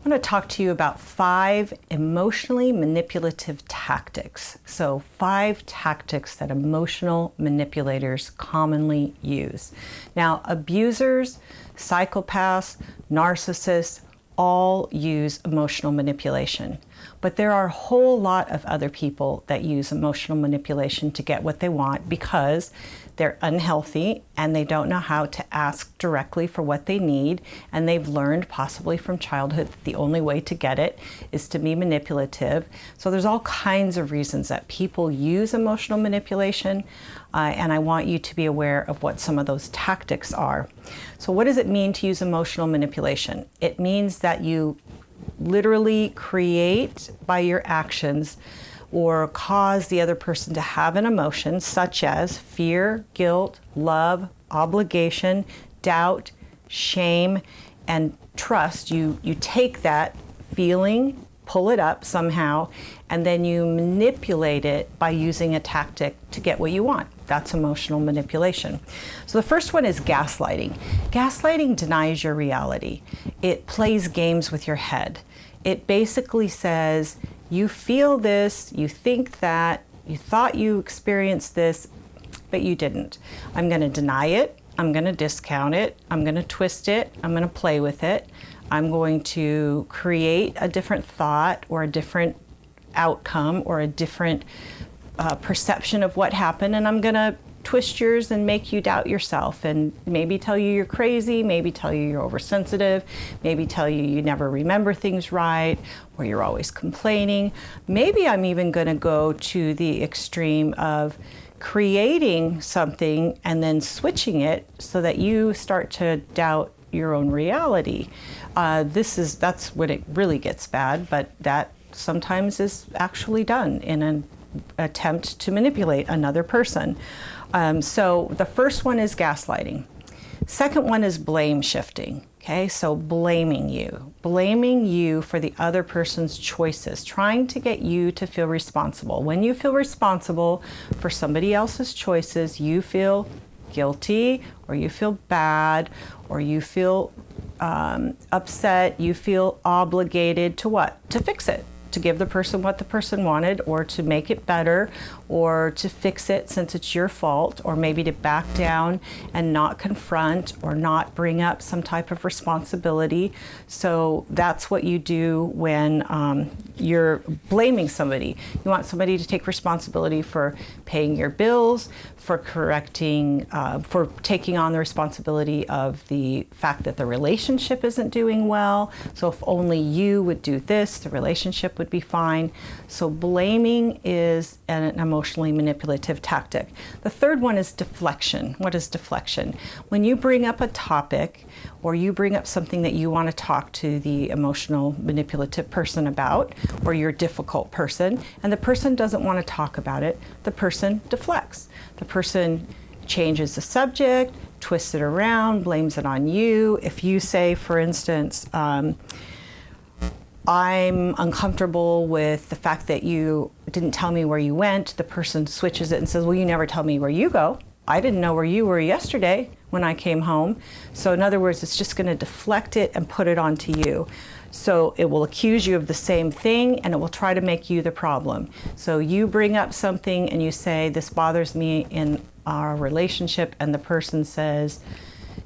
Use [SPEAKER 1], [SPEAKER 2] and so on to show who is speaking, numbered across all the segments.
[SPEAKER 1] I want to talk to you about 5 emotionally manipulative tactics. So 5 tactics that emotional manipulators commonly use. Now, abusers, psychopaths, narcissists all use emotional manipulation. But there are a whole lot of other people that use emotional manipulation to get what they want because they're unhealthy and they don't know how to ask directly for what they need, and they've learned possibly from childhood that the only way to get it is to be manipulative. So there's all kinds of reasons that people use emotional manipulation, and I want you to be aware of what some of those tactics are. So what does it mean to use emotional manipulation? It means that you literally create by your actions or cause the other person to have an emotion such as fear, guilt, love, obligation, doubt, shame, and trust. You take that feeling, pull it up somehow, and then you manipulate it by using a tactic to get what you want. That's emotional manipulation. So the first one is gaslighting. Gaslighting denies your reality. It plays games with your head. It basically says, you feel this, you think that, you thought you experienced this, but you didn't. I'm going to deny it. I'm going to discount it. I'm going to twist it. I'm going to play with it. I'm going to create a different thought or a different outcome or a different perception of what happened, and I'm going to twist yours and make you doubt yourself and maybe tell you you're crazy, maybe tell you you're oversensitive, maybe tell you you never remember things right, or you're always complaining. Maybe I'm even going to go to the extreme of creating something and then switching it so that you start to doubt your own reality. That's when it really gets bad, but that sometimes is actually done in an attempt to manipulate another person. So the first one is gaslighting. Second one is blame shifting. Okay, so blaming you for the other person's choices, trying to get you to feel responsible. When you feel responsible for somebody else's choices, you feel guilty, or you feel bad, or you feel upset, you feel obligated to what? To fix it. To give the person what the person wanted, or to make it better, or to fix it since it's your fault, or maybe to back down and not confront or not bring up some type of responsibility. So that's what you do when you're blaming somebody. You want somebody to take responsibility for paying your bills, for correcting, for taking on the responsibility of the fact that the relationship isn't doing well. So if only you would do this, the relationship would be fine. So blaming is an emotionally manipulative tactic. The third one is deflection. What is deflection? When you bring up a topic or you bring up something that you want to talk to the emotional manipulative person about, or your difficult person, and the person doesn't want to talk about it, the person deflects. The person changes the subject, twists it around, blames it on you. If you say, for instance, I'm uncomfortable with the fact that you didn't tell me where you went, the person switches it and says, well, you never tell me where you go. I didn't know where you were yesterday when I came home. So in other words, it's just going to deflect it and put it onto you. So it will accuse you of the same thing, and it will try to make you the problem. So you bring up something and you say, this bothers me in our relationship, and the person says,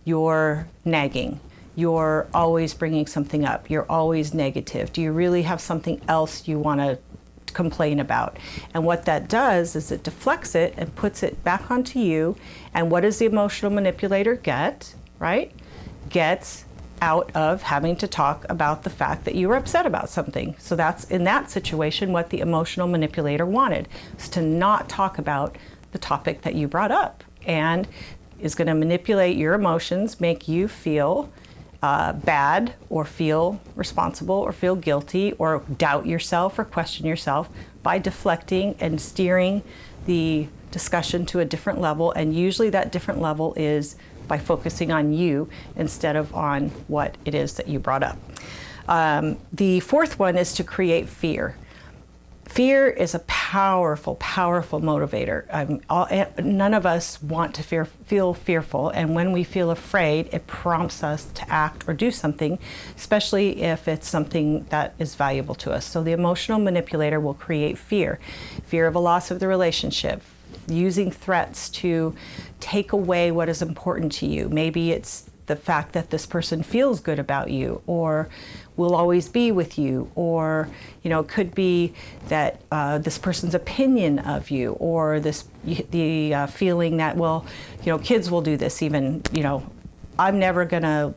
[SPEAKER 1] you're nagging. You're always bringing something up. You're always negative. Do you really have something else you want to complain about? And what that does is it deflects it and puts it back onto you. And what does the emotional manipulator get, right? Gets out of having to talk about the fact that you were upset about something. So that's, in that situation, what the emotional manipulator wanted, is to not talk about the topic that you brought up, and is going to manipulate your emotions, make you feel bad, or feel responsible, or feel guilty, or doubt yourself, or question yourself by deflecting and steering the discussion to a different level. And usually that different level is by focusing on you instead of on what it is that you brought up. The fourth one is to create fear. Fear is a powerful, powerful motivator. None of us want to feel fearful, and when we feel afraid, it prompts us to act or do something, especially if it's something that is valuable to us. So the emotional manipulator will create fear of a loss of the relationship, using threats to take away what is important to you. Maybe it's the fact that this person feels good about you, or will always be with you, or it could be that this person's opinion of you, or the feeling that, well, kids will do this, even I'm never gonna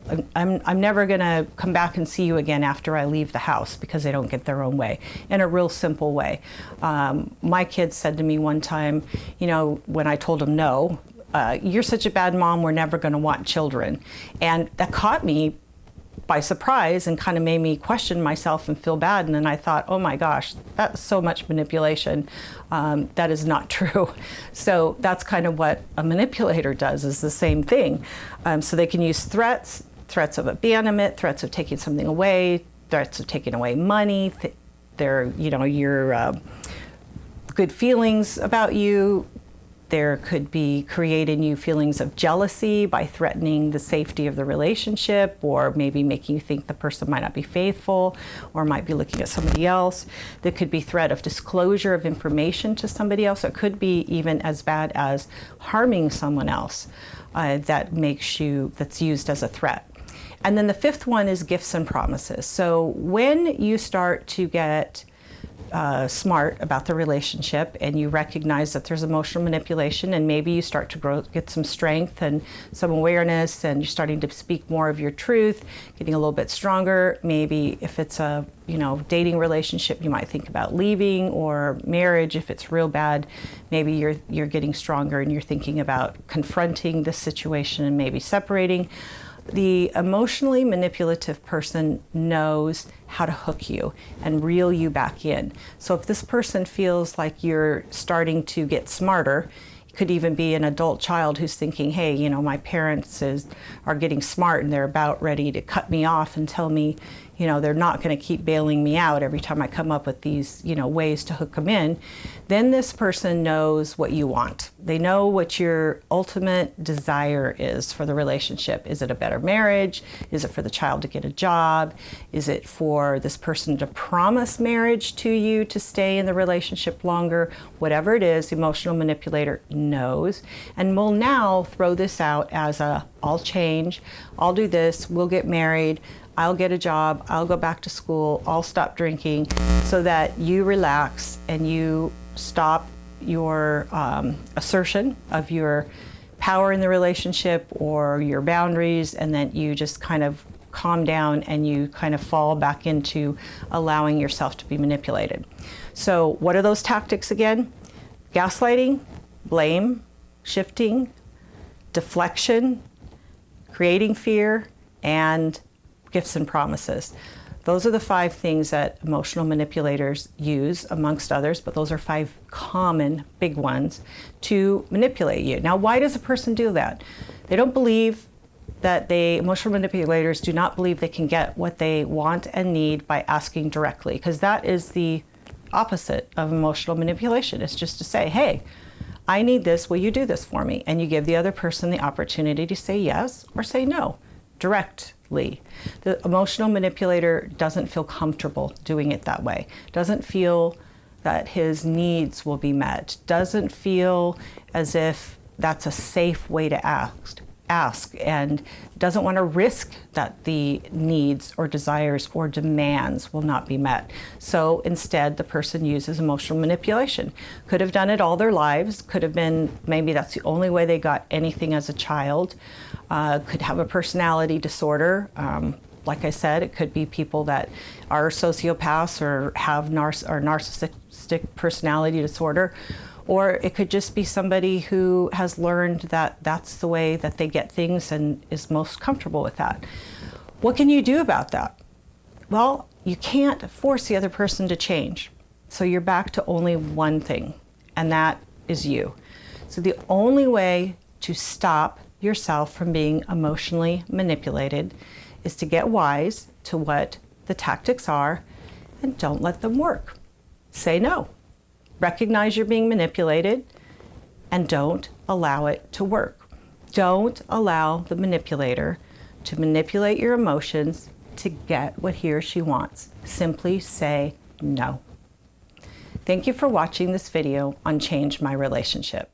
[SPEAKER 1] come back and see you again after I leave the house because they don't get their own way, in a real simple way. My kids said to me one time, when I told them no, you're such a bad mom, we're never going to want children. And that caught me by surprise and kind of made me question myself and feel bad. And then I thought, oh my gosh, that's so much manipulation. That is not true. So that's kind of what a manipulator does, is the same thing. So they can use threats of abandonment, threats of taking something away, threats of taking away money, your good feelings about you. There could be creating you feelings of jealousy by threatening the safety of the relationship, or maybe making you think the person might not be faithful or might be looking at somebody else. There could be threat of disclosure of information to somebody else. It could be even as bad as harming someone else that's used as a threat. And then the fifth one is gifts and promises. So when you start to get smart about the relationship, and you recognize that there's emotional manipulation, and maybe you start to get some strength and some awareness, and you're starting to speak more of your truth, getting a little bit stronger. Maybe if it's a dating relationship, you might think about leaving, or marriage, if it's real bad, maybe you're getting stronger and you're thinking about confronting the situation and maybe separating. The emotionally manipulative person knows how to hook you and reel you back in. So if this person feels like you're starting to get smarter, it could even be an adult child who's thinking, hey, my parents are getting smart and they're about ready to cut me off and tell me, they're not going to keep bailing me out every time I come up with these, ways to hook them in. Then this person knows what you want. They know what your ultimate desire is for the relationship. Is it a better marriage? Is it for the child to get a job? Is it for this person to promise marriage to you to stay in the relationship longer? Whatever it is, the emotional manipulator knows, and will now throw this out as I'll change, I'll do this, we'll get married, I'll get a job, I'll go back to school, I'll stop drinking, so that you relax and you stop your assertion of your power in the relationship or your boundaries, and then you just kind of calm down and you kind of fall back into allowing yourself to be manipulated. So what are those tactics again? Gaslighting, blame, shifting, deflection, creating fear, and gifts and promises. Those are the 5 things that emotional manipulators use, amongst others, but those are 5 common big ones to manipulate you. Now, why does a person do that? They don't believe that emotional manipulators do not believe they can get what they want and need by asking directly, because that is the opposite of emotional manipulation. It's just to say, hey, I need this, will you do this for me? And you give the other person the opportunity to say yes or say no directly. The emotional manipulator doesn't feel comfortable doing it that way, doesn't feel that his needs will be met, doesn't feel as if that's a safe way to ask, and doesn't want to risk that the needs or desires or demands will not be met. So instead, the person uses emotional manipulation. Could have done it all their lives, could have been, maybe that's the only way they got anything as a child, could have a personality disorder. Like I said, it could be people that are sociopaths or have narcissistic personality disorder. Or it could just be somebody who has learned that that's the way that they get things and is most comfortable with that. What can you do about that? Well, you can't force the other person to change. So you're back to only one thing, and that is you. So the only way to stop yourself from being emotionally manipulated is to get wise to what the tactics are and don't let them work. Say no. Recognize you're being manipulated and don't allow it to work. Don't allow the manipulator to manipulate your emotions to get what he or she wants. Simply say no. Thank you for watching this video on Change My Relationship.